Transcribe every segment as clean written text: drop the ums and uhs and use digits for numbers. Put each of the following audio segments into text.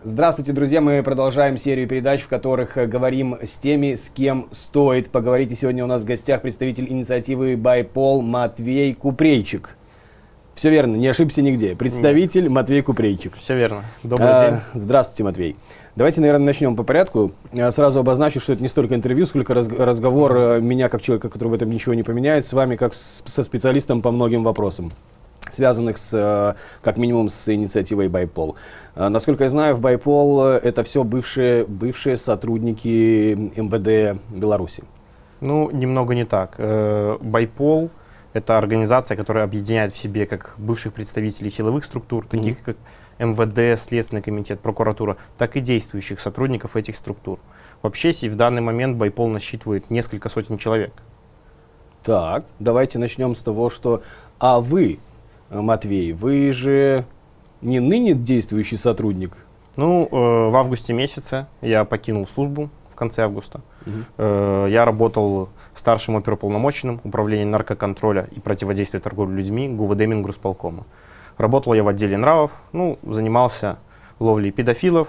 Здравствуйте, друзья! Мы продолжаем серию передач, в которых говорим с теми, с кем стоит поговорить. И сегодня у нас в гостях представитель инициативы BayPol Матвей Купрейчик. Все верно, не ошибся нигде. Представитель Нет. Матвей Купрейчик. Все верно. Добрый день. Здравствуйте, Матвей. Давайте, наверное, начнем по порядку. Сразу обозначу, что это не столько интервью, сколько разговор меня, как человека, который в этом ничего не поменяет, с вами, как со специалистом по многим вопросам, связанных как минимум с инициативой BayPol. Насколько я знаю, в BayPol это все бывшие сотрудники МВД Беларуси. Ну, немного не так. BayPol — это организация, которая объединяет в себе как бывших представителей силовых структур, таких как МВД, Следственный комитет, прокуратура, так и действующих сотрудников этих структур. Вообще, в данный момент BayPol насчитывает несколько сотен человек. Так, давайте начнем с того, что... А вы, Матвей, вы же не ныне действующий сотрудник? Ну, в августе месяце я покинул службу, в конце августа. Я работал старшим оперуполномоченным Управления наркоконтроля и противодействия торговле людьми ГУВД Мингрусполкома. Работал я в отделе нравов, занимался ловлей педофилов,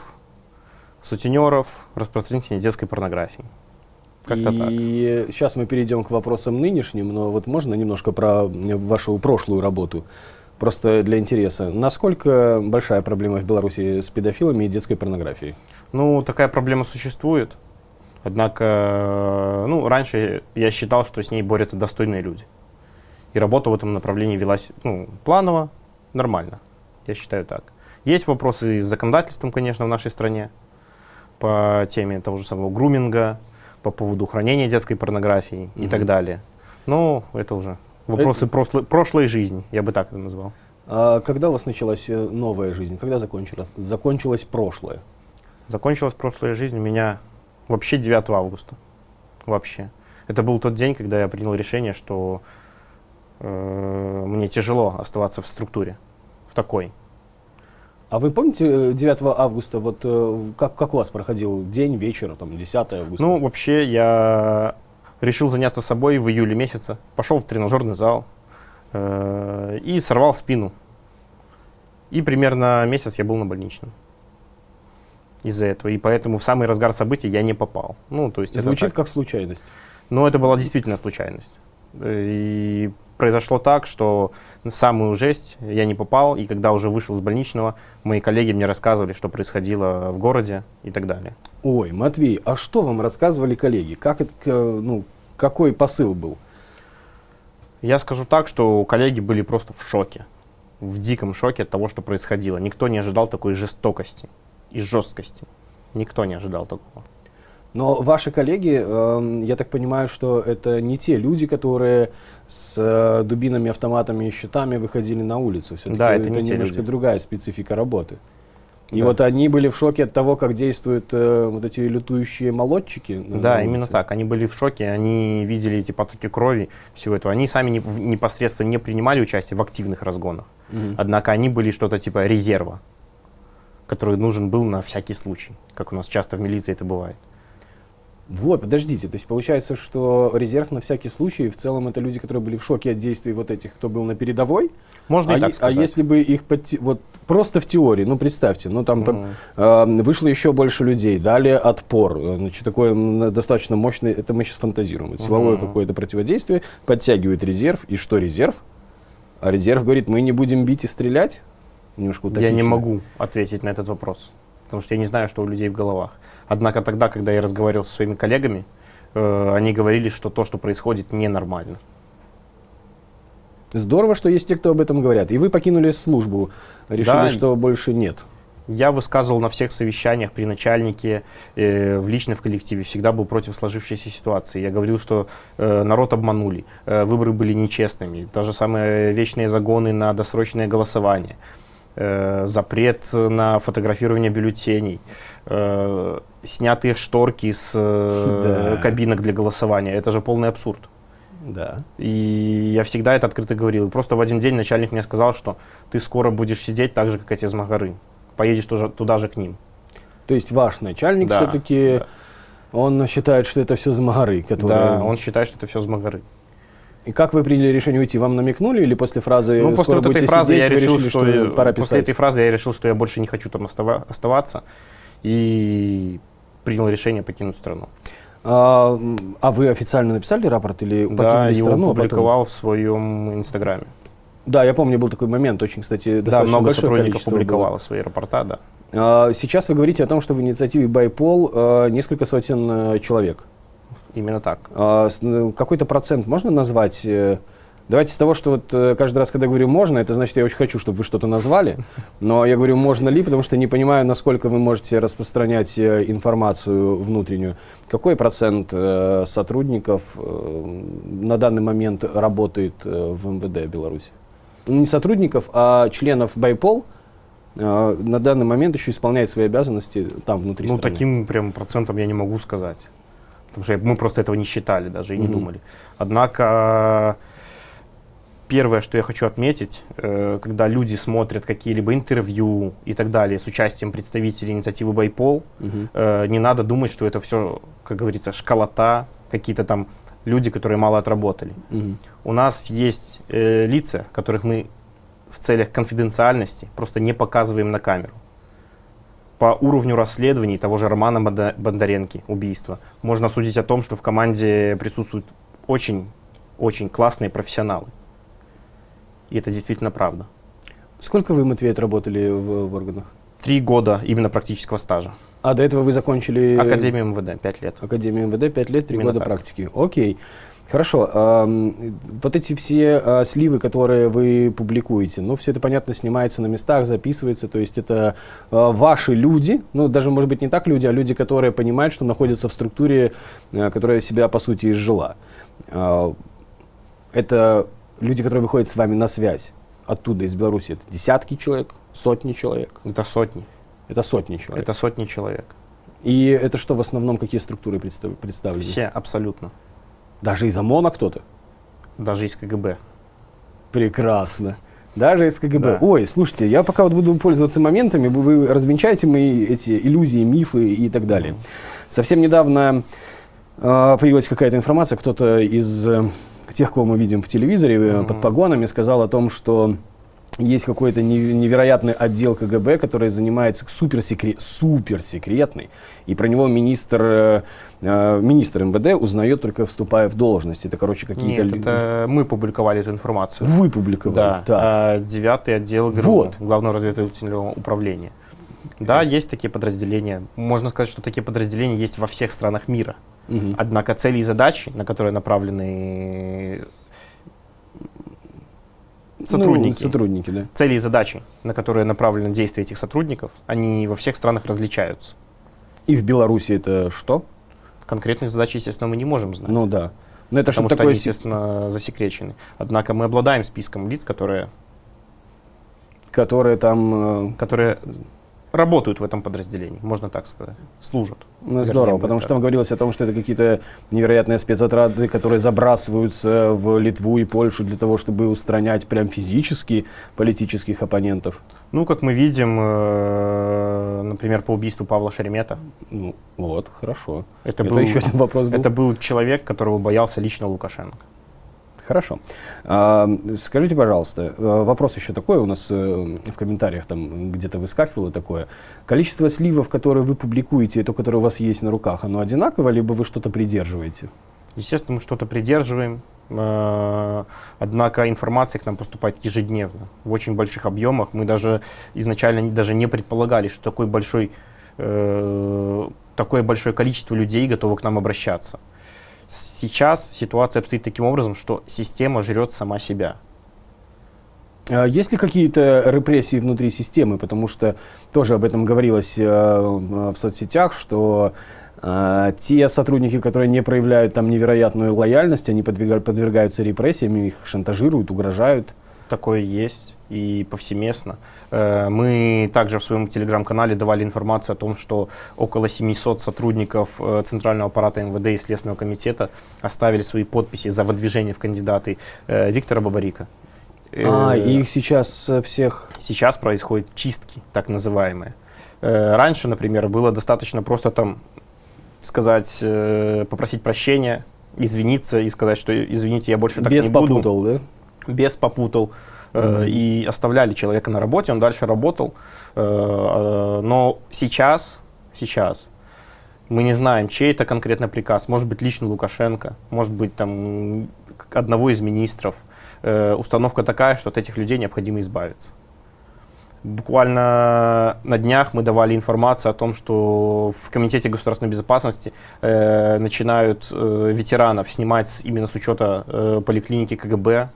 сутенеров, распространителей детской порнографии. Как-то так. И сейчас мы перейдем к вопросам нынешним, но вот можно немножко про вашу прошлую работу? Просто для интереса. Насколько большая проблема в Беларуси с педофилами и детской порнографией? Ну, такая проблема существует. Однако, раньше я считал, что с ней борются достойные люди. И работа в этом направлении велась, планово, нормально. Я считаю так. Есть вопросы с законодательством, конечно, в нашей стране по теме того же самого груминга, по поводу хранения детской порнографии и так далее. Но это уже вопросы прошлой жизни, я бы так это назвал. А когда у вас началась новая жизнь? Когда закончилось прошлое? Закончилась прошлая жизнь у меня вообще 9 августа. Вообще. Это был тот день, когда я принял решение, что мне тяжело оставаться в структуре, в такой. А вы помните 9 августа, как у вас проходил день, вечер, 10 августа? Ну, вообще, я решил заняться собой в июле месяце. Пошел в тренажерный зал и сорвал спину. И примерно месяц я был на больничном из-за этого. И поэтому в самый разгар событий я не попал. Звучит как случайность. Но это была действительно случайность. И произошло так, что в самую жесть я не попал, и когда уже вышел с больничного, мои коллеги мне рассказывали, что происходило в городе и так далее. Ой, Матвей, а что вам рассказывали коллеги? Какой посыл был? Я скажу так, что коллеги были просто в шоке, в диком шоке от того, что происходило. Никто не ожидал такой жестокости и жесткости. Никто не ожидал такого. Но ваши коллеги, я так понимаю, что это не те люди, которые с дубинами, автоматами и щитами выходили на улицу. Все-таки да, это немножко другая специфика работы. И да. вот они были в шоке от того, как действуют вот эти лютующие молодчики. Да, именно так. Они были в шоке, они видели эти потоки крови, всего этого. Они сами непосредственно не принимали участие в активных разгонах. Однако они были что-то типа резерва, который нужен был на всякий случай, как у нас часто в милиции это бывает. Вот, подождите, то есть получается, что резерв на всякий случай, в целом это люди, которые были в шоке от действий вот этих, кто был на передовой. Можно и так сказать. А если бы их просто в теории, представьте, вышло еще больше людей, дали отпор, такое достаточно мощное, это мы сейчас фантазируем, силовое какое-то противодействие, подтягивает резерв, и что резерв? А резерв говорит, мы не будем бить и стрелять? Немножко утопично. Я не могу ответить на этот вопрос, потому что я не знаю, что у людей в головах. Однако тогда, когда я разговаривал со своими коллегами, они говорили, что то, что происходит, ненормально. Здорово, что есть те, кто об этом говорят. И вы покинули службу, решили, что больше нет. Я высказывал на всех совещаниях при начальнике, лично в коллективе, всегда был против сложившейся ситуации. Я говорил, что народ обманули, выборы были нечестными, даже самые вечные загоны на досрочное голосование. Запрет на фотографирование бюллетеней, снятые шторки с кабинок для голосования. Это же полный абсурд. Да. И я всегда это открыто говорил. И просто в один день начальник мне сказал, что ты скоро будешь сидеть так же, как эти змагары. Поедешь туда же к ним. То есть ваш начальник все-таки, он считает, что это все змагары, которые... Да, он считает, что это все змагары. И как вы приняли решение уйти? Вам намекнули или после фразы Ну, после «скоро вот этой будете фразы сидеть» я вы решил, решили, что пора после писать? этой фразы я решил, что я больше не хочу там оставаться, и принял решение покинуть страну. А вы официально написали рапорт или Да, покинули его страну? опубликовал в своем инстаграме. Да, я помню, был такой момент, очень, кстати, Да, достаточно много большое сотрудников количество публиковало было. свои рапорта, да. Сейчас вы говорите о том, что в инициативе «Байпол» несколько сотен человек. Именно так. Какой-то процент можно назвать? Давайте с того, что вот каждый раз, когда я говорю «можно», это значит, я очень хочу, чтобы вы что-то назвали, но я говорю «можно ли», потому что не понимаю, насколько вы можете распространять информацию внутреннюю. Какой процент сотрудников на данный момент работает в МВД Беларуси? Не сотрудников, а членов «Байпол» на данный момент еще исполняет свои обязанности там, внутри страны. Таким прям процентом я не могу сказать, потому что мы просто этого не считали даже и не думали. Однако первое, что я хочу отметить, когда люди смотрят какие-либо интервью и так далее с участием представителей инициативы «Байпол», не надо думать, что это все, как говорится, школота, какие-то там люди, которые мало отработали. У нас есть лица, которых мы в целях конфиденциальности просто не показываем на камеру. По уровню расследований того же Романа Бондаренки, убийства, можно судить о том, что в команде присутствуют очень классные профессионалы. И это действительно правда. Сколько вы, Матвей, отработали в органах? 3 года именно практического стажа. А до этого вы закончили... Академию МВД 5 лет. Академию МВД 5 лет, 3 Именно года так. практики. Окей. Хорошо. Вот эти все сливы, которые вы публикуете, ну, все это, понятно, снимается на местах, записывается, то есть это ваши люди, ну, даже, может быть, не так люди, а люди, которые понимают, что находятся в структуре, которая себя, по сути, изжила. Это люди, которые выходят с вами на связь оттуда, из Беларуси. Это десятки человек, сотни человек. Это сотни. Это сотни человек. Это сотни человек. И это что в основном, какие структуры представлены? Все абсолютно. Даже из ОМОНа кто-то? Даже из КГБ. Прекрасно. Даже из КГБ. Да. Ой, слушайте, я пока вот буду пользоваться моментами, вы развенчаете мои эти иллюзии, мифы и так далее. Совсем недавно появилась какая-то информация, кто-то из тех, кого мы видим в телевизоре под погонами, сказал о том, что есть какой-то невероятный отдел КГБ, который занимается суперсекретный, и про него министр МВД узнает только вступая в должность. Это, короче, какие-то... Нет, это мы публиковали эту информацию. Вы публиковали? Да, 9-й отдел ГРУ, Вот. Главного разведывательного управления. Да, есть такие подразделения. Можно сказать, что такие подразделения есть во всех странах мира. Однако цели и задачи, на которые направлены сотрудники, сотрудники, да. цели и задачи, на которые направлены действия этих сотрудников, они во всех странах различаются. И в Беларуси это что? Конкретных задач, естественно, мы не можем знать. Ну да. Но это потому что что такое... они, естественно, засекречены. Однако мы обладаем списком лиц, которые которые работают в этом подразделении, можно так сказать, служат. Ну, здорово, потому что там говорилось о том, что это какие-то невероятные спецотряды, которые забрасываются в Литву и Польшу для того, чтобы устранять прям физически политических оппонентов. Ну, как мы видим, например, по убийству Павла Шеремета. Ну, вот, хорошо. Это еще один вопрос был. Это был человек, которого боялся лично Лукашенко. Хорошо. Скажите, пожалуйста, вопрос еще такой у нас в комментариях там где-то выскакивало такое. Количество сливов, которые вы публикуете, и то, которое у вас есть на руках, оно одинаково, либо вы что-то придерживаете? Естественно, мы что-то придерживаем, однако информация к нам поступает ежедневно, в очень больших объемах. Мы даже изначально даже не предполагали, что такое большое количество людей готово к нам обращаться. Сейчас ситуация обстоит таким образом, что система жрет сама себя. Есть ли какие-то репрессии внутри системы? Потому что тоже об этом говорилось в соцсетях, что те сотрудники, которые не проявляют там невероятную лояльность, они подвергаются репрессиям, их шантажируют, угрожают. Такое есть и повсеместно. Мы также в своем телеграм-канале давали информацию о том, что около 700 сотрудников Центрального аппарата МВД и Следственного комитета оставили свои подписи за выдвижение в кандидаты Виктора Бабарика. И их сейчас всех... Сейчас происходят чистки, так называемые. Раньше, например, было достаточно просто там сказать, попросить прощения извиниться и сказать, что извините, я больше так Без не буду. попутал, да? Без попутал. И оставляли человека на работе, он дальше работал. Но сейчас мы не знаем, чей это конкретно приказ. Может быть, лично Лукашенко, может быть, там одного из министров. Установка такая, что от этих людей необходимо избавиться. Буквально на днях мы давали информацию о том, что в Комитете государственной безопасности начинают ветеранов снимать именно с учета поликлиники КГБ.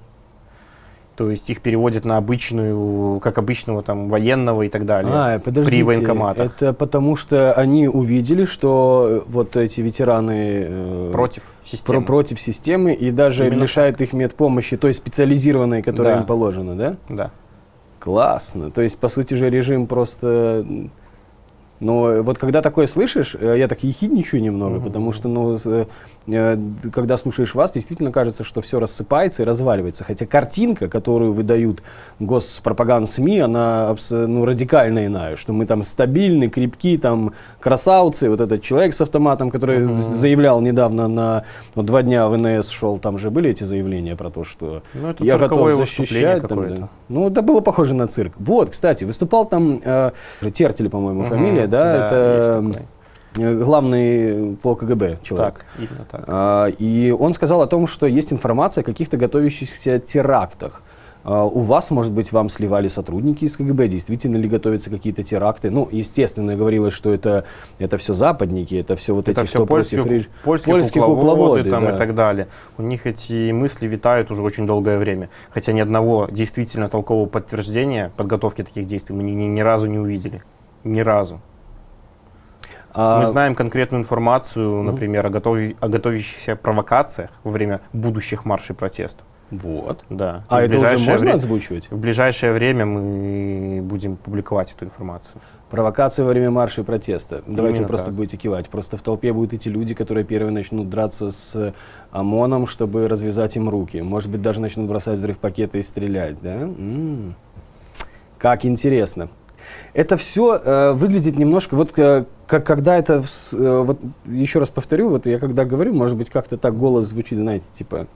То есть их переводят на обычную, как обычного там военного и так далее, Подождите, при военкоматах. это потому что они увидели, что вот эти ветераны Против системы. против системы и даже Именно лишают их медпомощи, той специализированной, которая Да. им положена, да? Да. Классно. То есть, по сути же, режим просто... Но вот когда такое слышишь, я так ехидничаю немного, потому что, когда слушаешь вас, действительно кажется, что все рассыпается и разваливается. Хотя картинка, которую выдают госпропаганда СМИ, она радикально иная, что мы там стабильны, крепки, там красавцы. Вот этот человек с автоматом, который заявлял недавно 2 дня в ВНС шел, там же были эти заявления про то, что Ну, это я готов цирковое защищать. выступление Там, какое-то. да. Ну, это было похоже на цирк. Вот, кстати, выступал там Тертель, по-моему, фамилия, да, это есть такой. главный по КГБ человек. Так, именно так. И он сказал о том, что есть информация о каких-то готовящихся терактах. У вас, может быть, вам сливали сотрудники из КГБ, действительно ли готовятся какие-то теракты? Ну, естественно, говорилось, что это все западники, это все вот Это эти, все кто против польские кукловоды там, да. и так далее. У них эти мысли витают уже очень долгое время. Хотя ни одного действительно толкового подтверждения подготовки таких действий мы ни разу не увидели. Ни разу. Мы знаем конкретную информацию, например, о готовящихся провокациях во время будущих маршей протестов. Вот. Да. А И в это уже ближайшее можно вре- озвучивать? В ближайшее время мы будем публиковать эту информацию. Провокация во время марша и протеста. Давайте Именно вы просто так. будете кивать. Просто в толпе будут эти люди, которые первые начнут драться с ОМОНом, чтобы развязать им руки. Может быть, даже начнут бросать взрывпакеты и стрелять, да? Как интересно. Это все выглядит немножко, вот когда это, вот еще раз повторю, вот я когда говорю, может быть, как-то так голос звучит, знаете, типа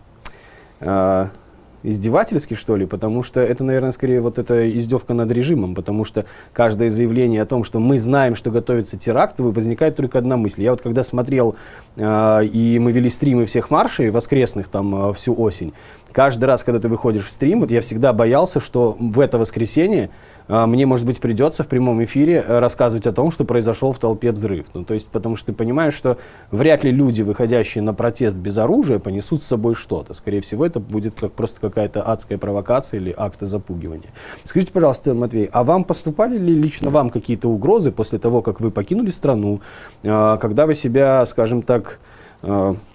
издевательски, что ли, потому что это, наверное, скорее вот эта издевка над режимом, потому что каждое заявление о том, что мы знаем, что готовится теракт, возникает только одна мысль. Я вот когда смотрел, и мы вели стримы всех маршей воскресных там всю осень, каждый раз, когда ты выходишь в стрим, вот я всегда боялся, что в это воскресенье мне, может быть, придется в прямом эфире рассказывать о том, что произошел в толпе взрыв. Ну, то есть, потому что ты понимаешь, что вряд ли люди, выходящие на протест без оружия, понесут с собой что-то. Скорее всего, это будет просто какая-то адская провокация или акты запугивания. Скажите, пожалуйста, Матвей, а вам поступали ли лично вам какие-то угрозы после того, как вы покинули страну, когда вы себя, скажем так,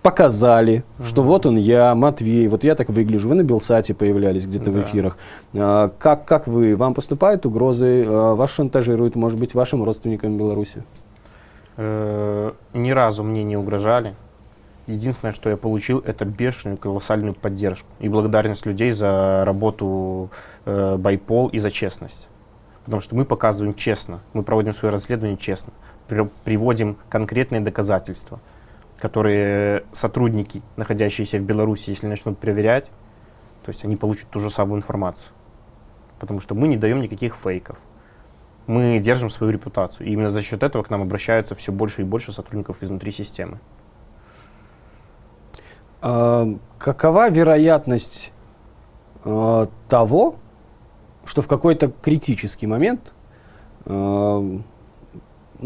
показали, что вот он я, Матвей, вот я так выгляжу, вы на Белсате появлялись где-то в эфирах. Как вы, вам поступают угрозы, вас шантажируют, может быть, вашим родственникам в Беларуси? Ни разу мне не угрожали. Единственное, что я получил, это бешеную, колоссальную поддержку и благодарность людей за работу Байпол и за честность. Потому что мы показываем честно, мы проводим свое расследование честно, приводим конкретные доказательства, которые сотрудники, находящиеся в Беларуси, если начнут проверять, то есть они получат ту же самую информацию. Потому что мы не даем никаких фейков. Мы держим свою репутацию. И именно за счет этого к нам обращаются все больше и больше сотрудников изнутри системы. Какова вероятность того, что в какой-то критический момент, ну,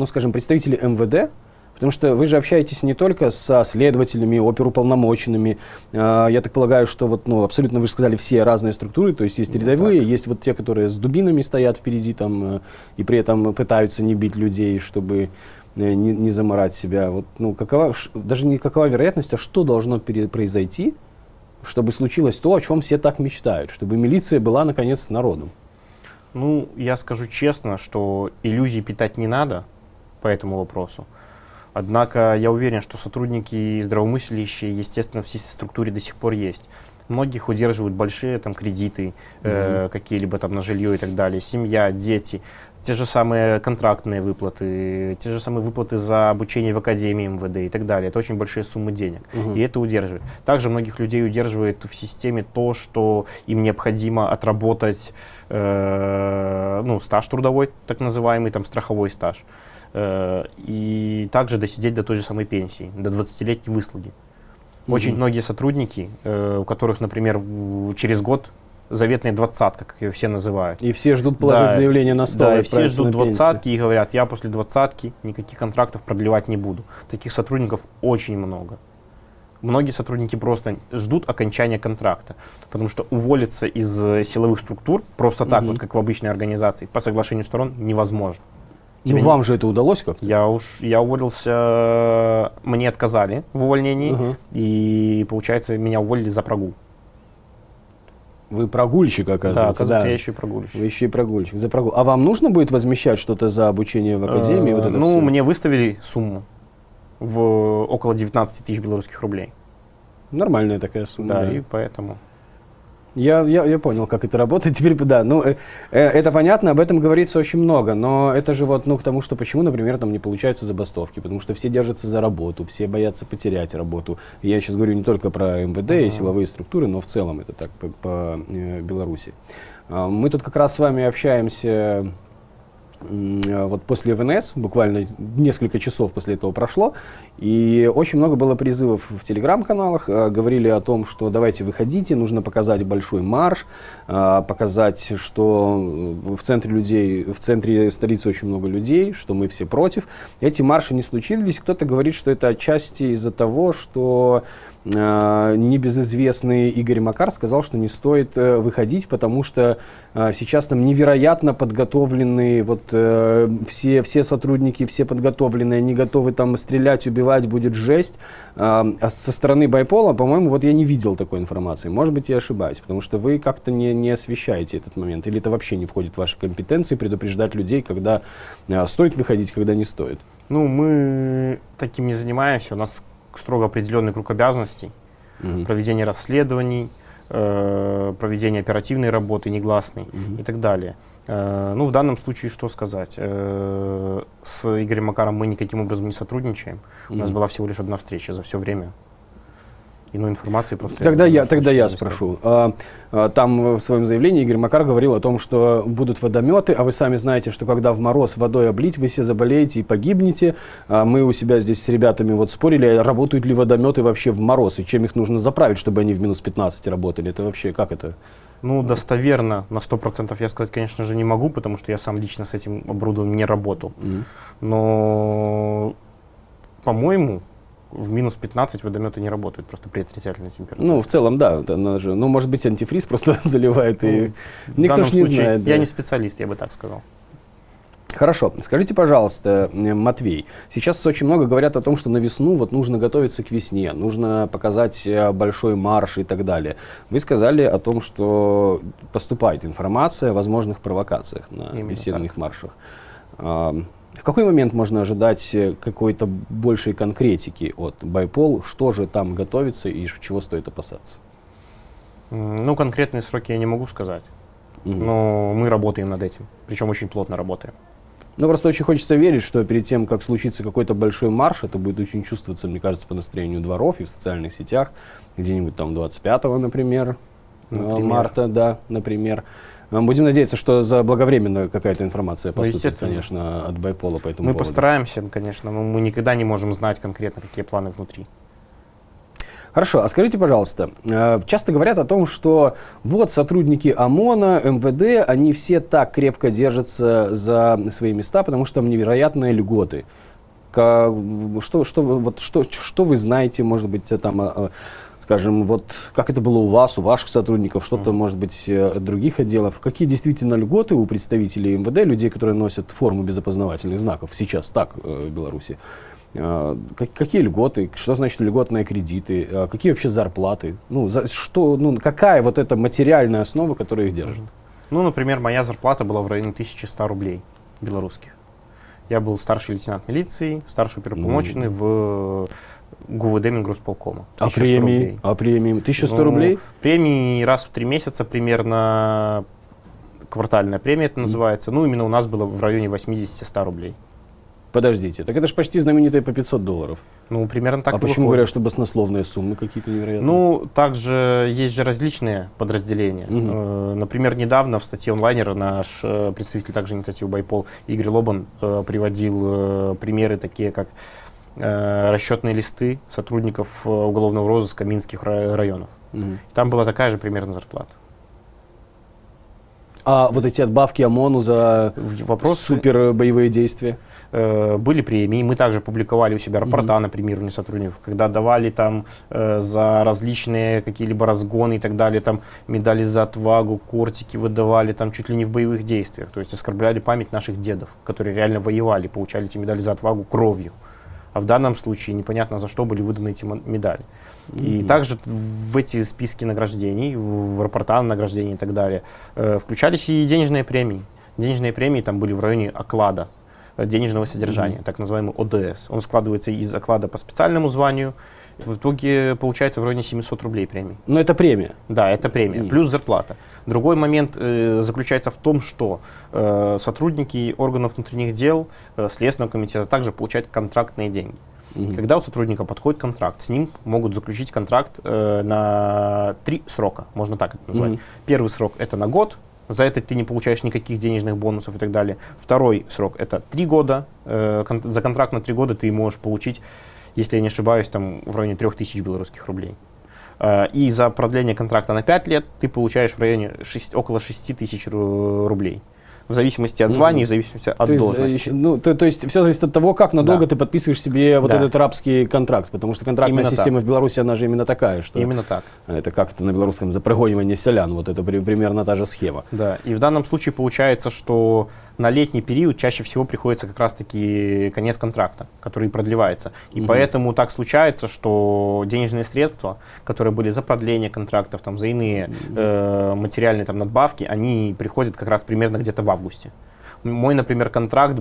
скажем, представители МВД, потому что вы же общаетесь не только со следователями, оперуполномоченными. Я так полагаю, что вот, ну, абсолютно, вы же сказали, все разные структуры, то есть есть рядовые, есть вот те, которые с дубинами стоят впереди там, и при этом пытаются не бить людей, чтобы не заморать себя. Вот, ну, даже не какова вероятность, а что должно произойти, чтобы случилось то, о чем все так мечтают, чтобы милиция была, наконец, с народом? Ну, я скажу честно, что иллюзий питать не надо по этому вопросу. Однако я уверен, что сотрудники здравомыслящие, естественно, в всей структуре до сих пор есть. Многих удерживают большие там кредиты, какие-либо там на жилье и так далее, семья, дети. Те же самые контрактные выплаты, те же самые выплаты за обучение в академии МВД и так далее. Это очень большие суммы денег, и это удерживает. Также многих людей удерживает в системе то, что им необходимо отработать стаж трудовой, так называемый, там, страховой стаж, и также досидеть до той же самой пенсии, до 20-летней выслуги. Очень многие сотрудники, у которых, например, через год заветная двадцатка, как ее все называют. И все ждут положить заявление на стол. Да, и все ждут двадцатки и говорят, я после двадцатки никаких контрактов продлевать не буду. Таких сотрудников очень много. Многие сотрудники просто ждут окончания контракта, потому что уволиться из силовых структур просто так, вот как в обычной организации, по соглашению сторон невозможно. Ну, вам же это удалось как-то? Я уволился, мне отказали в увольнении, и, получается, меня уволили за прогул. Вы прогульщик, оказывается. Да, оказывается, я еще и прогульщик. Вы еще и прогульщик. За прогул. А вам нужно будет возмещать что-то за обучение в академии? Вот это все? Мне выставили сумму в около 19 тысяч белорусских рублей. Нормальная такая сумма. Да, и поэтому... Я понял, как это работает. Теперь, да, это понятно, об этом говорится очень много, но это же к тому, что почему, например, там не получаются забастовки, потому что все держатся за работу, все боятся потерять работу. Я сейчас говорю не только про МВД и силовые структуры, но в целом это так по Беларуси. Мы тут как раз с вами общаемся вот после ВНС, буквально несколько часов после этого прошло, и очень много было призывов в телеграм-каналах, говорили о том, что давайте выходите, нужно показать большой марш, показать, что в центре столицы очень много людей, что мы все против. Эти марши не случились, кто-то говорит, что это отчасти из-за того, что небезызвестный Игорь Макар сказал, что не стоит выходить, потому что сейчас там невероятно подготовленные все сотрудники, все подготовленные, они готовы там стрелять, убивать, будет жесть. А со стороны байпола, по-моему, я не видел такой информации. Может быть, я ошибаюсь, потому что вы как-то не освещаете этот момент, или это вообще не входит в ваши компетенции предупреждать людей, когда стоит выходить, когда не стоит. Мы таким не занимаемся, у нас строго определенный круг обязанностей, проведение расследований, проведение оперативной работы, негласной и так далее. В данном случае, что сказать, с Игорем Макаром мы никаким образом не сотрудничаем, у нас была всего лишь одна встреча за все время. Иной информации просто... Тогда я спрошу. Там в своем заявлении Игорь Макар говорил о том, что будут водометы, а вы сами знаете, что когда в мороз водой облить, вы все заболеете и погибнете. Мы у себя здесь с ребятами спорили, работают ли водометы вообще в мороз, и чем их нужно заправить, чтобы они в минус 15 работали. Это вообще как это? Достоверно на 100% я сказать, конечно же, не могу, потому что я сам лично с этим оборудованием не работал. Но, по-моему, в минус 15 водометы не работают, просто при отрицательной температуре. В целом, да. Может быть, антифриз просто заливает, и никто же не знает. Я не специалист, я бы так сказал. Хорошо. Скажите, пожалуйста, Матвей, сейчас очень много говорят о том, что на весну нужно готовиться к весне, нужно показать большой марш и так далее. Вы сказали о том, что поступает информация о возможных провокациях на весенних маршах. В какой момент можно ожидать какой-то большей конкретики от байпол? Что же там готовится и чего стоит опасаться? Конкретные сроки я не могу сказать. Но мы работаем над этим, причем очень плотно работаем. Просто очень хочется верить, что перед тем, как случится какой-то большой марш, это будет очень чувствоваться, мне кажется, по настроению дворов и в социальных сетях, где-нибудь там 25-го, например, марта, да, например. Будем надеяться, что заблаговременно какая-то информация поступит, конечно, от байпола по этому поводу. Мы постараемся, конечно, но мы никогда не можем знать конкретно, какие планы внутри. Хорошо, а скажите, пожалуйста, часто говорят о том, что сотрудники ОМОНа, МВД, они все так крепко держатся за свои места, потому что там невероятные льготы. Что вы знаете, может быть, там... Скажем, как это было у вас, у ваших сотрудников, что-то, может быть, других отделов. Какие действительно льготы у представителей МВД, людей, которые носят форму без опознавательных знаков, сейчас так в Беларуси? Какие льготы, что значит льготные кредиты, какие вообще зарплаты? Какая эта материальная основа, которая их держит? Например, моя зарплата была в районе 1100 рублей белорусских. Я был старший лейтенант милиции, старший оперуполномоченный в ГУВД Мингрусполкома. А 1100 премии? рублей. А премии? 1100 Ну, рублей? Премии раз в 3 месяца примерно, квартальная премия это называется. Ну, именно у нас было в районе 80-100 рублей. Подождите, так это же почти знаменитые по $500. Ну, примерно так А и почему выходит. говорят, что баснословные суммы какие-то невероятные? Ну, также есть же различные подразделения. Например, недавно в статье онлайнера наш представитель также инициативы Байпол Игорь Лобан приводил примеры такие, как расчетные листы сотрудников уголовного розыска Минских районов. Там была такая же примерно зарплата. А вот эти отбавки ОМОНу за супер боевые действия? Были премии, мы также публиковали у себя рапорта на премирование сотрудников, когда давали там за различные какие-либо разгоны и так далее, там медали за отвагу, кортики выдавали там чуть ли не в боевых действиях, то есть оскорбляли память наших дедов, которые реально воевали, получали эти медали за отвагу кровью. А в данном случае непонятно за что были выданы эти медали. И также в эти списки награждений, в рапорта награждений и так далее, включались и денежные премии. Денежные премии там были в районе оклада денежного содержания, так называемый ОДС. Он складывается из оклада по специальному званию. В итоге получается в районе 700 рублей премии. Но это премия. Да, это премия, плюс зарплата. Другой момент заключается в том, что сотрудники органов внутренних дел, Следственного комитета также получают контрактные деньги. Когда у сотрудника подходит контракт, с ним могут заключить контракт на 3 срока, можно так это назвать. Первый срок это на год, за это ты не получаешь никаких денежных бонусов и так далее. Второй срок это 3 года, за контракт на 3 года ты можешь получить, если я не ошибаюсь, там в районе 3000 белорусских рублей. И за продление контракта на 5 лет ты получаешь в районе около 6000 рублей. В зависимости от звания, в зависимости от должности. То есть все зависит от того, как надолго ты подписываешь себе вот Да. этот рабский контракт, потому что контрактная Именно система так. в Беларуси, она же именно такая, что Именно так. это как это на белорусском запрыгивание селян, вот это примерно та же схема. Да, и в данном случае получается, что на летний период чаще всего приходится как раз-таки конец контракта, который продлевается. И поэтому так случается, что денежные средства, которые были за продление контрактов, там, за иные материальные там, надбавки, они приходят как раз примерно где-то в августе. Мой, например, контракт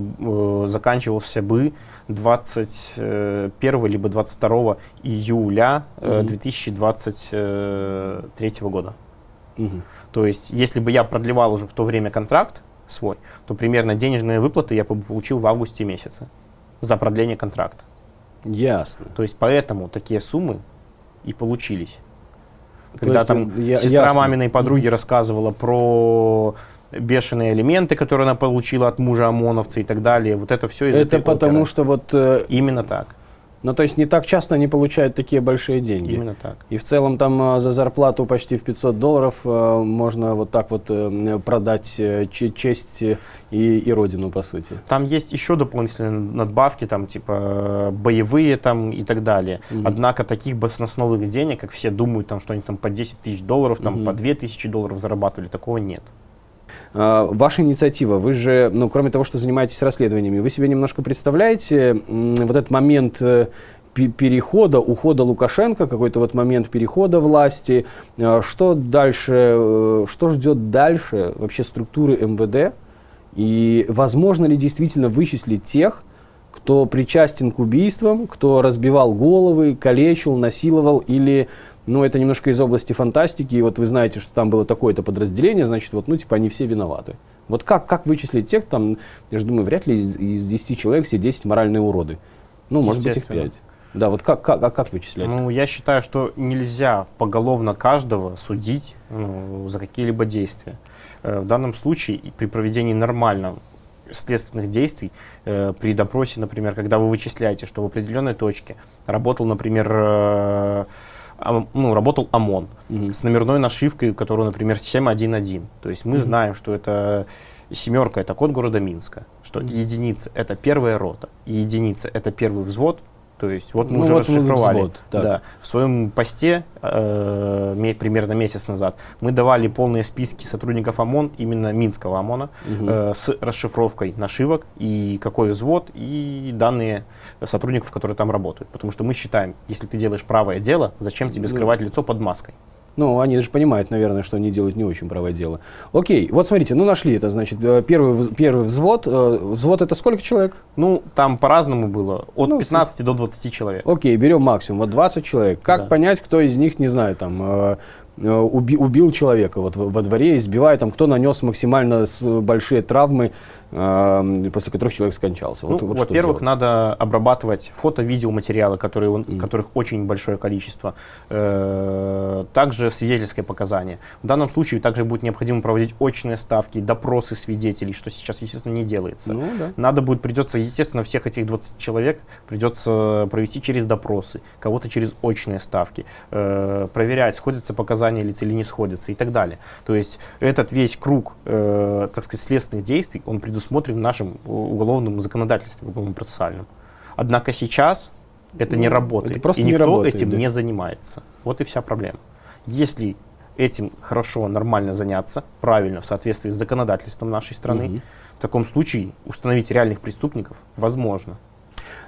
заканчивался бы 21 либо 22 июля 2023 года. То есть, если бы я продлевал уже в то время контракт свой, то примерно денежные выплаты я бы получил в августе месяце за продление контракта. Ясно. То есть, поэтому такие суммы и получились. То Когда есть, там сестра ясно. маминой подруги рассказывала про бешеные элементы, которые она получила от мужа ОМОНовца и так далее, вот это все из Это этой потому оперы. что вот... Именно так. Ну, то есть не так часто они получают такие большие деньги. Именно так. И в целом там за зарплату почти в $500 можно вот так вот продать честь и родину, по сути. Там есть еще дополнительные надбавки, там типа боевые там и так далее. Однако таких баснословных денег, как все думают, там, что они там по $10 000, там, по $2000 зарабатывали, такого нет. Ваша инициатива, вы же, ну, кроме того, что занимаетесь расследованиями, вы себе немножко представляете вот этот момент перехода, ухода Лукашенко, какой-то вот момент перехода власти, что дальше, что ждет дальше вообще структуры МВД, и возможно ли действительно вычислить тех, кто причастен к убийствам, кто разбивал головы, калечил, насиловал, или, ну, это немножко из области фантастики, и вот вы знаете, что там было такое-то подразделение, значит, вот, ну, типа, они все виноваты. Вот как вычислить тех, там, я же думаю, вряд ли из 10 человек все 10 моральные уроды. Ну, может быть, их 5. Да, вот как вычислять? Ну, я считаю, что нельзя поголовно каждого судить за какие-либо действия. В данном случае при проведении нормального следственных действий, при допросе, например, когда вы вычисляете, что в определенной точке работал, например, работал ОМОН с номерной нашивкой, которую, например, 711. То есть мы знаем, что это семерка, это код города Минска, что единица это первая рота, и единица это первый взвод. То есть вот мы уже расшифровали. Взвод, да. В своем посте примерно месяц назад мы давали полные списки сотрудников ОМОН, именно Минского ОМОНа, с расшифровкой нашивок и какой взвод, и данные сотрудников, которые там работают. Потому что мы считаем, если ты делаешь правое дело, зачем тебе скрывать лицо под маской? Ну, они же понимают, наверное, что они делают не очень правое дело. Окей, вот смотрите, ну нашли это, значит, первый взвод. Взвод это сколько человек? Ну, там по-разному было, от Ну, 15 до 20 человек. Окей, берем максимум, вот 20 человек. Как Да. понять, кто из них, не знаю, там, убил человека вот во дворе, избивая, там, кто нанес максимально большие травмы, после которых человек скончался? Ну, Вот что во-первых, делать? надо обрабатывать фото-видеоматериалы, которых очень большое количество. Также свидетельское показание. В данном случае также будет необходимо проводить очные ставки, допросы свидетелей, что сейчас, естественно, не делается. Ну, да. Придется, естественно, всех этих 20 человек придется провести через допросы, кого-то через очные ставки, проверять, сходятся показания лиц или не сходятся и так далее. То есть этот весь круг, так сказать, следственных действий, он предусмотрен в нашем уголовном законодательстве, уголовно-процессуальном. Однако сейчас это не работает, это просто и не никто работает, этим да. не занимается. Вот и вся проблема. Если этим хорошо, нормально заняться, правильно, в соответствии с законодательством нашей страны, в таком случае установить реальных преступников возможно.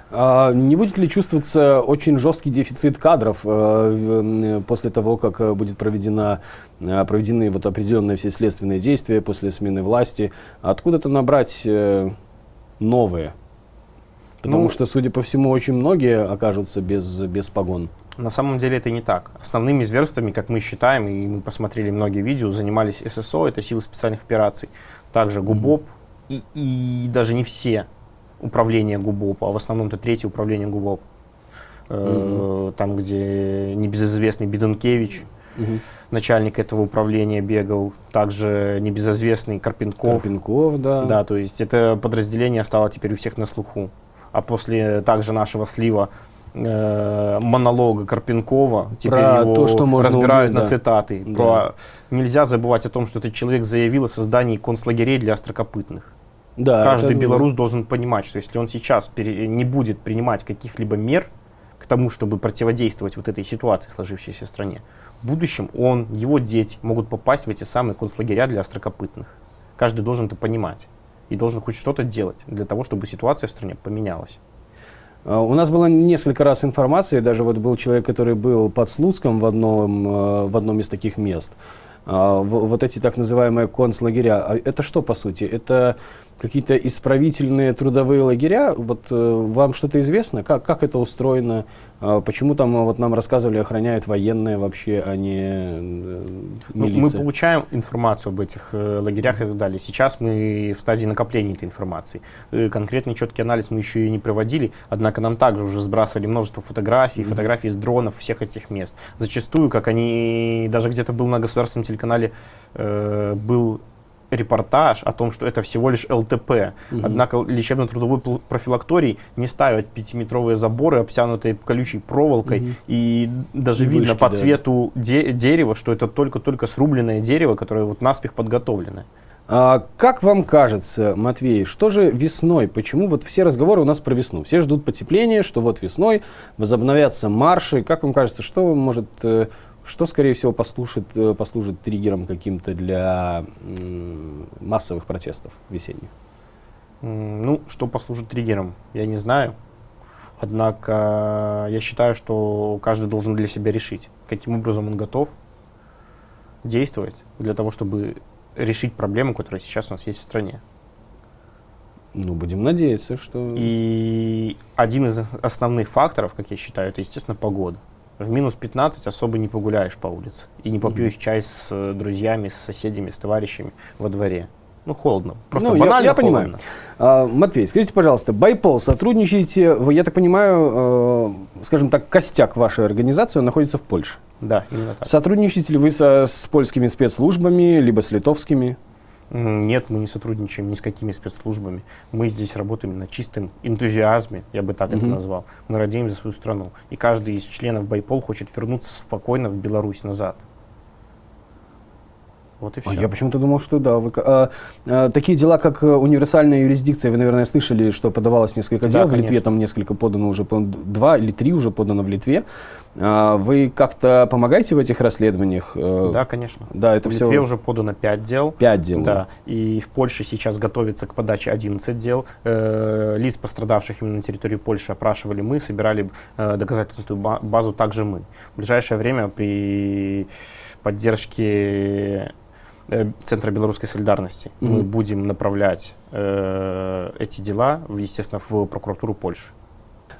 Не будет ли чувствоваться очень жесткий дефицит кадров после того, как будут проведены вот определенные все следственные действия после смены власти? Откуда-то набрать новые? Потому Ну, что, судя по всему, очень многие окажутся без погон. На самом деле это не так. Основными зверствами, как мы считаем, и мы посмотрели многие видео, занимались ССО, это силы специальных операций, также ГУБОП, и даже не все управления ГУБОП, а в основном это третье управление ГУБОП, там, где небезызвестный Бедункевич, начальник этого управления, бегал, также небезызвестный Карпенков. Карпенков, да. Да, то есть это подразделение стало теперь у всех на слуху. А после также нашего слива монолога Карпенкова, теперь Про его то, что можно разбирают убить, на да. цитаты. Да. Нельзя забывать о том, что этот человек заявил о создании концлагерей для острокопытных. Да, Каждый это, белорус должен понимать, что если он сейчас не будет принимать каких-либо мер к тому, чтобы противодействовать вот этой ситуации, сложившейся в стране, в будущем его дети могут попасть в эти самые концлагеря для острокопытных. Каждый должен это понимать и должен хоть что-то делать для того, чтобы ситуация в стране поменялась. У нас было несколько раз информация, даже вот был человек, который был под Слуцком в одном из таких мест. Вот эти так называемые концлагеря, это что по сути? Это какие-то исправительные трудовые лагеря? Вот вам что-то известно? Как это устроено? Почему там, вот нам рассказывали, охраняют военные вообще, а не Мы милиция? получаем информацию об этих лагерях и так далее. Сейчас мы в стадии накопления этой информации. Конкретный четкий анализ мы еще и не проводили, однако нам также уже сбрасывали множество фотографий, фотографий с дронов всех этих мест. Зачастую, как они, даже где-то был на государственном телеканале, был репортаж о том, что это всего лишь ЛТП. Однако лечебно-трудовой профилакторий не ставят 5-метровые заборы, обтянутые колючей проволокой, и даже И видно вышки, по да. цвету дерева, что это только-только срубленное дерево, которое вот наспех подготовлено. Как вам кажется, Матвей, что же весной? Почему вот все разговоры у нас про весну? Все ждут потепления, что вот весной возобновятся марши. Как вам кажется, что, скорее всего, послужит триггером каким-то для массовых протестов весенних? Ну, что послужит триггером, я не знаю. Однако я считаю, что каждый должен для себя решить, каким образом он готов действовать для того, чтобы решить проблему, которая сейчас у нас есть в стране. Ну, будем надеяться, что... И один из основных факторов, как я считаю, это, естественно, погода. В минус 15 особо не погуляешь по улице и не попьешь чай с друзьями, с соседями, с товарищами во дворе. Ну, холодно. Просто Ну, банально я холодно. понимаю. Матвей, скажите, пожалуйста, Байпол, сотрудничаете, вы, я так понимаю, скажем так, костяк вашей организации, он находится в Польше. Да, именно так. Сотрудничаете ли вы с польскими спецслужбами, либо с литовскими? Нет, мы не сотрудничаем ни с какими спецслужбами. Мы здесь работаем на чистом энтузиазме, я бы так это назвал. Мы радеем за свою страну. И каждый из членов Байпол хочет вернуться спокойно в Беларусь назад. Вот и все. Я почему-то думал, что да. Такие дела, как универсальная юрисдикция, вы, наверное, слышали, что подавалось несколько дел. Да, в Литве конечно. там несколько подано уже, 2 или 3 уже подано в Литве. Вы как-то помогаете в этих расследованиях? Да, конечно. Да, это В все... Литве уже подано 5 дел. 5 дел. Да, и в Польше сейчас готовится к подаче 11 дел. Лиц, пострадавших именно на территории Польши, опрашивали мы, собирали доказательственную базу также мы. В ближайшее время при поддержки Центра белорусской солидарности мы будем направлять эти дела, естественно, в прокуратуру Польши.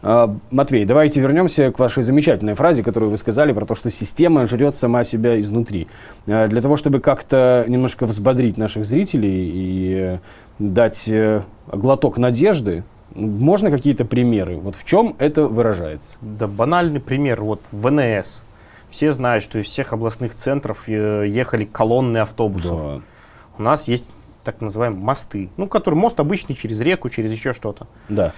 Матвей, давайте вернемся к вашей замечательной фразе, которую вы сказали про то, что система жрет сама себя изнутри. Для того, чтобы как-то немножко взбодрить наших зрителей и дать глоток надежды, можно какие-то примеры? Вот в чем это выражается? Да, банальный пример. Вот в ВНС. Все знают, что из всех областных центров ехали колонны автобусов. Да. У нас есть так называемые мосты, ну, который мост обычный через реку, через еще что-то. Да.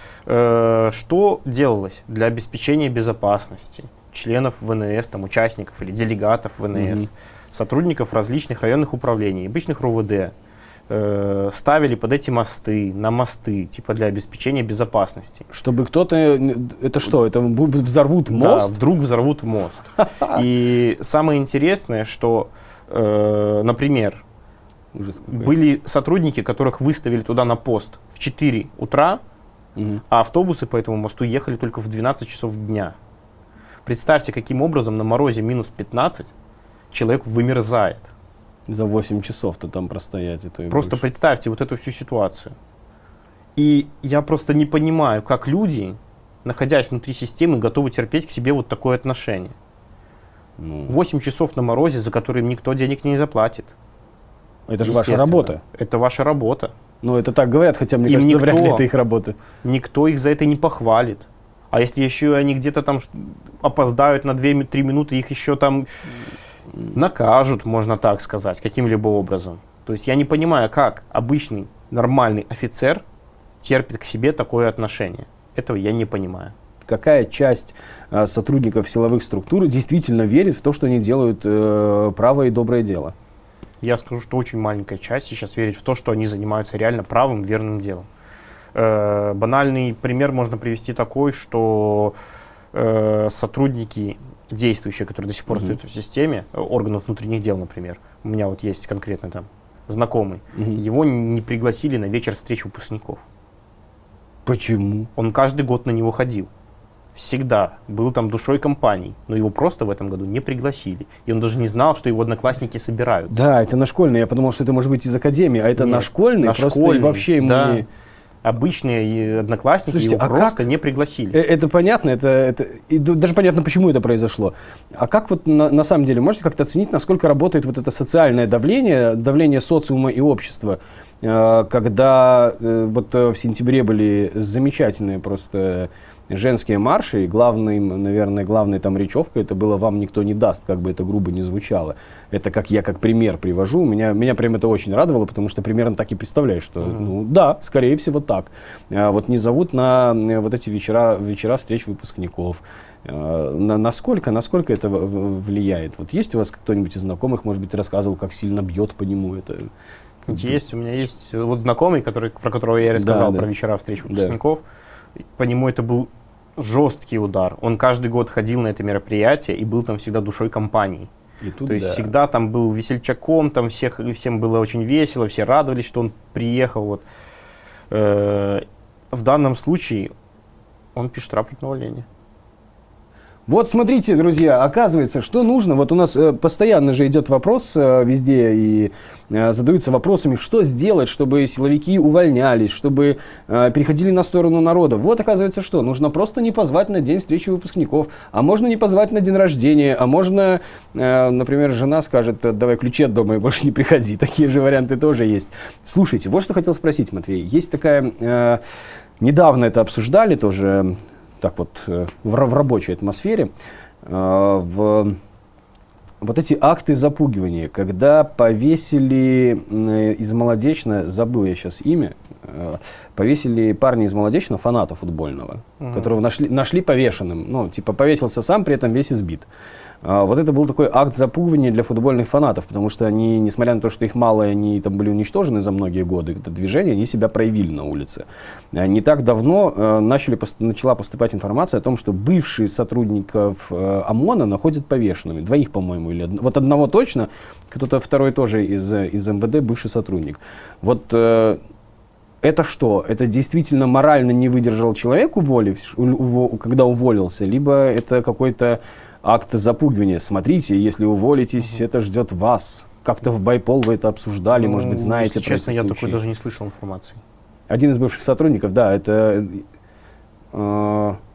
Что делалось для обеспечения безопасности членов ВНС, там, участников или делегатов ВНС, сотрудников различных районных управлений, обычных РОВД, ставили под эти мосты, на мосты, типа для обеспечения безопасности. Чтобы кто-то... Это что? Это взорвут мост? Да, вдруг взорвут мост. И самое интересное, что, например, были сотрудники, которых выставили туда на пост в 4 утра, а автобусы по этому мосту ехали только в 12 часов дня. Представьте, каким образом на морозе минус 15 человек вымерзает. За 8 часов-то там простоять. И то и Просто больше. представьте вот эту всю ситуацию. И я просто не понимаю, как люди, находясь внутри системы, готовы терпеть к себе вот такое отношение. 8 часов на морозе, за которые им никто денег не заплатит. Это же ваша работа. Это ваша работа. Ну, это так говорят, хотя, мне кажется, вряд ли это их работа. Никто их за это не похвалит. А если еще они где-то там опоздают на 2-3 минуты, их еще там накажут, можно так сказать, каким-либо образом. То есть я не понимаю, как обычный нормальный офицер терпит к себе такое отношение. Этого я не понимаю. Какая часть сотрудников силовых структур действительно верит в то, что они делают правое и доброе дело? Я скажу, что очень маленькая часть сейчас верит в то, что они занимаются реально правым, верным делом. Банальный пример можно привести такой, что сотрудники, действующие, которые до сих пор остаются в системе, органов внутренних дел, например, у меня вот есть конкретно там знакомый, его не пригласили на вечер встреч выпускников. Почему? Он каждый год на него ходил. Всегда был там душой компании, но его просто в этом году не пригласили. И он даже не знал, что его одноклассники собираются. Да, это на школьный. Я подумал, что это может быть из академии, а это Нет, на школьный. на просто школьный, вообще ему да. не... Обычные одноклассники. Слушайте, его просто не пригласили. Это понятно, и даже понятно, почему это произошло. А как вот на самом деле, можете как-то оценить, насколько работает вот это социальное давление социума и общества? Когда вот в сентябре были замечательные просто женские марши, и главной там речевкой это было «Вам никто не даст», как бы это грубо не звучало. Это как пример привожу. Меня прям это очень радовало, потому что примерно так и представляешь, что, ну да, скорее всего так. Вот не зовут на вот эти вечера встреч выпускников. Насколько это влияет? Вот есть у вас кто-нибудь из знакомых, может быть, рассказывал, как сильно бьет по нему это? Есть, у меня есть вот знакомый, про которого я рассказал, про вечера встреч выпускников. По нему это был жесткий удар. Он каждый год ходил на это мероприятие и был там всегда душой компании. То есть всегда там был весельчаком, там всем было очень весело, все радовались, что он приехал. Вот. В данном случае он пишет рапорт на увольнение. Вот смотрите, друзья, оказывается, что нужно. Вот у нас постоянно же идет вопрос везде и задаются вопросами, что сделать, чтобы силовики увольнялись, чтобы переходили на сторону народа. Вот оказывается, что нужно просто не позвать на день встречи выпускников, а можно не позвать на день рождения, а можно, например, жена скажет: давай ключи от дома и больше не приходи. Такие же варианты тоже есть. Слушайте, вот что хотел спросить, Матвей. Есть такая, недавно это обсуждали тоже, так вот, в рабочей атмосфере, вот эти акты запугивания, когда повесили из Молодечно, забыл я сейчас имя, повесили парня из Молодечно, фаната футбольного, которого нашли повешенным, ну, типа повесился сам, при этом весь избит. Вот это был такой акт запугивания для футбольных фанатов, потому что они, несмотря на то, что их мало, и они там были уничтожены за многие годы, это движение, они себя проявили на улице. Не так давно начала поступать информация о том, что бывшие сотрудников ОМОНа находят повешенными. 2, по-моему, или вот одного точно, кто-то второй тоже из МВД, бывший сотрудник. Вот это что? Это действительно морально не выдержал человек, когда уволился, либо это какой-то акт запугивания. Смотрите, если уволитесь, это ждет вас. Как-то в Байпол вы это обсуждали, может быть, знаете. Если честно, я такой даже не слышал информации. Один из бывших сотрудников, да, это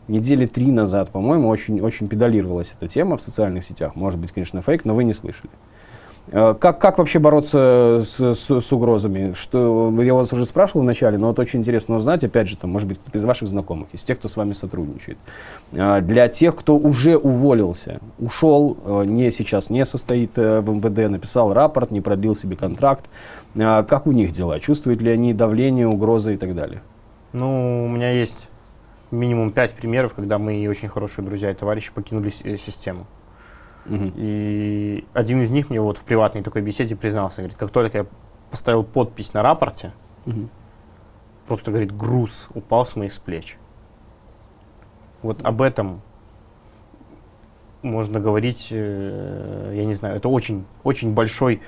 недели 3 назад, по-моему, очень педалировалась эта тема в социальных сетях. Может быть, конечно, фейк, но вы не слышали. Как вообще бороться с угрозами? Что, я вас уже спрашивал вначале, но вот очень интересно узнать, опять же, там, может быть, кто-то из ваших знакомых, из тех, кто с вами сотрудничает. Для тех, кто уже уволился, ушел, сейчас не состоит в МВД, написал рапорт, не продлил себе контракт, как у них дела? Чувствуют ли они давление, угрозы и так далее? Ну, у меня есть минимум 5 примеров, когда мои очень хорошие друзья и товарищи покинули систему. И один из них мне вот в приватной такой беседе признался, говорит, как только я поставил подпись на рапорте, просто, говорит, груз упал с моих плеч. Вот об этом можно говорить, я не знаю, это очень, очень большой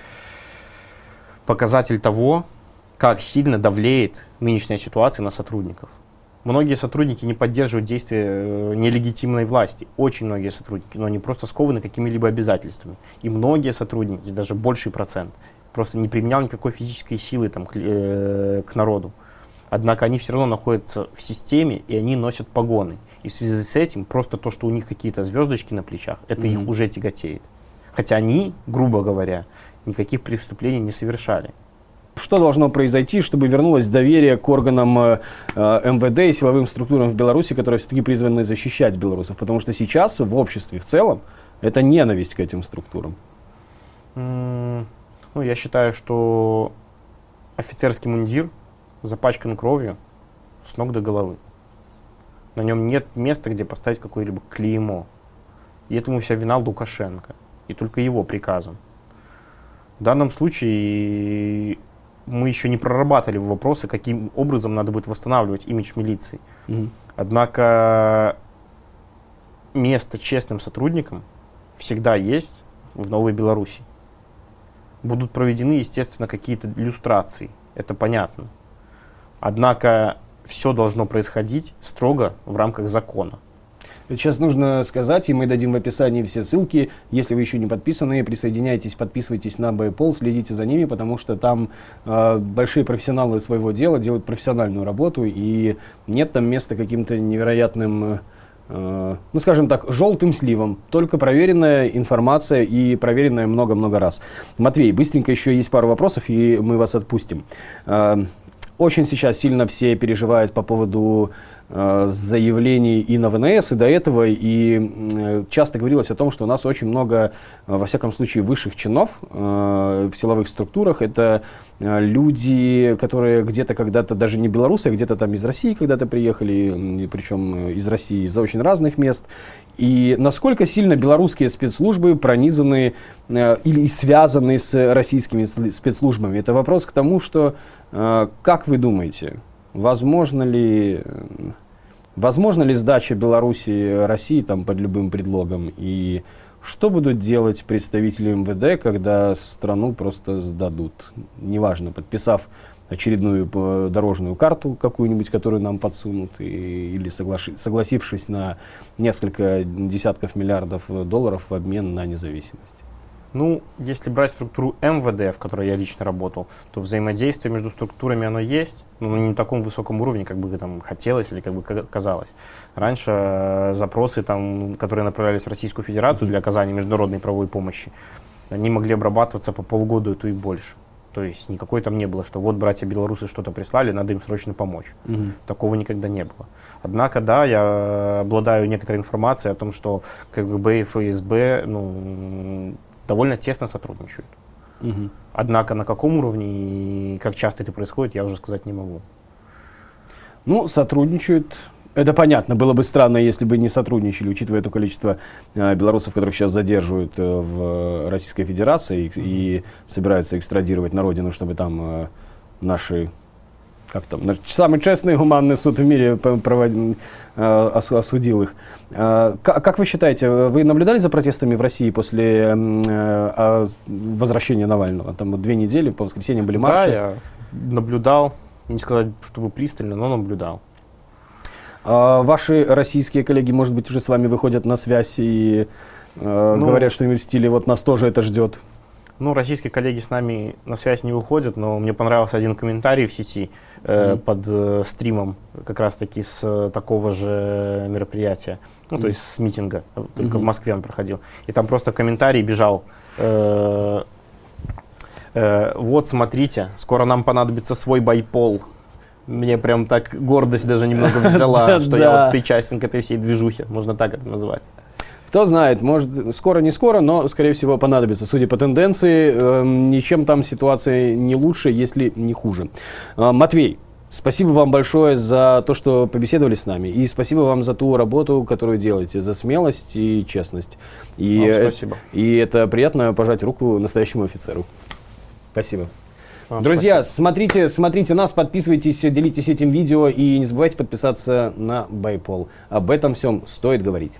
показатель того, как сильно давлеет нынешняя ситуация на сотрудников. Многие сотрудники не поддерживают действия нелегитимной власти. Очень многие сотрудники, но они просто скованы какими-либо обязательствами. И многие сотрудники, даже больший процент, просто не применял никакой физической силы там, к народу. Однако они все равно находятся в системе, и они носят погоны. И в связи с этим просто то, что у них какие-то звездочки на плечах, это их уже тяготеет. Хотя они, грубо говоря, никаких преступлений не совершали. Что должно произойти, чтобы вернулось доверие к органам МВД и силовым структурам в Беларуси, которые все-таки призваны защищать белорусов? Потому что сейчас в обществе в целом это ненависть к этим структурам. Ну, я считаю, что офицерский мундир запачкан кровью с ног до головы. На нем нет места, где поставить какое-либо клеймо. И этому вся вина Лукашенко. И только его приказом. В данном случае мы еще не прорабатывали вопросы, каким образом надо будет восстанавливать имидж милиции. Однако место честным сотрудникам всегда есть в Новой Беларуси. Будут проведены, естественно, какие-то люстрации, это понятно. Однако все должно происходить строго в рамках закона. Сейчас нужно сказать, и мы дадим в описании все ссылки. Если вы еще не подписаны, присоединяйтесь, подписывайтесь на Байпол, следите за ними, потому что там большие профессионалы своего дела делают профессиональную работу, и нет там места каким-то невероятным, ну скажем так, желтым сливом. Только проверенная информация и проверенная много-много раз. Матвей, быстренько еще есть пару вопросов, и мы вас отпустим. Очень сейчас сильно все переживают по поводу заявлений и на ВНС, и до этого, и часто говорилось о том, что у нас очень много, во всяком случае, высших чинов в силовых структурах. Это люди, которые где-то когда-то, даже не белорусы, а где-то там из России когда-то приехали, причем из России из очень разных мест. И насколько сильно белорусские спецслужбы пронизаны или связаны с российскими спецслужбами? Это вопрос к тому, что, как вы думаете, возможно ли сдача Беларуси России там под любым предлогом? И что будут делать представители МВД, когда страну просто сдадут? Неважно, подписав очередную дорожную карту какую-нибудь, которую нам подсунут, или согласившись на несколько десятков миллиардов долларов в обмен на независимость. Ну, если брать структуру МВД, в которой я лично работал, то взаимодействие между структурами оно есть, но не на таком высоком уровне, как бы там хотелось или как бы казалось. Раньше запросы, там, которые направлялись в Российскую Федерацию для оказания международной правовой помощи, они могли обрабатываться по полгода, то и больше. То есть никакой там не было, что вот братья белорусы что-то прислали, надо им срочно помочь. Такого никогда не было. Однако, да, я обладаю некоторой информацией о том, что КГБ и ФСБ, довольно тесно сотрудничают. Однако на каком уровне и как часто это происходит, я уже сказать не могу. Ну, сотрудничают. Это понятно. Было бы странно, если бы не сотрудничали, учитывая то количество белорусов, которых сейчас задерживают в Российской Федерации и собираются экстрадировать на родину, чтобы там наши... самый честный и гуманный суд в мире осудил их. Как вы считаете, вы наблюдали за протестами в России после возвращения Навального? Там 2 недели, по воскресеньям были марши. Да, я наблюдал, не сказать, чтобы пристально, но наблюдал. Ваши российские коллеги, может быть, уже с вами выходят на связь и Говорят что-нибудь в стиле «вот нас тоже это ждет». Ну, российские коллеги с нами на связь не выходят, но мне понравился один комментарий в сети под стримом как раз-таки с такого же мероприятия, ну, то есть с митинга, только в Москве он проходил. И там просто комментарий бежал. Вот, смотрите, скоро нам понадобится свой байпол. Мне прям так гордость даже немного взяла, что я вот причастен к этой всей движухе, можно так это назвать. Кто знает, может, скоро, не скоро, но, скорее всего, понадобится. Судя по тенденции, ничем там ситуация не лучше, если не хуже. Матвей, спасибо вам большое за то, что побеседовали с нами. И спасибо вам за ту работу, которую делаете, за смелость и честность. Спасибо. И это приятно пожать руку настоящему офицеру. Спасибо. Друзья, спасибо. смотрите нас, подписывайтесь, делитесь этим видео и не забывайте подписаться на Байпол. Об этом всем стоит говорить.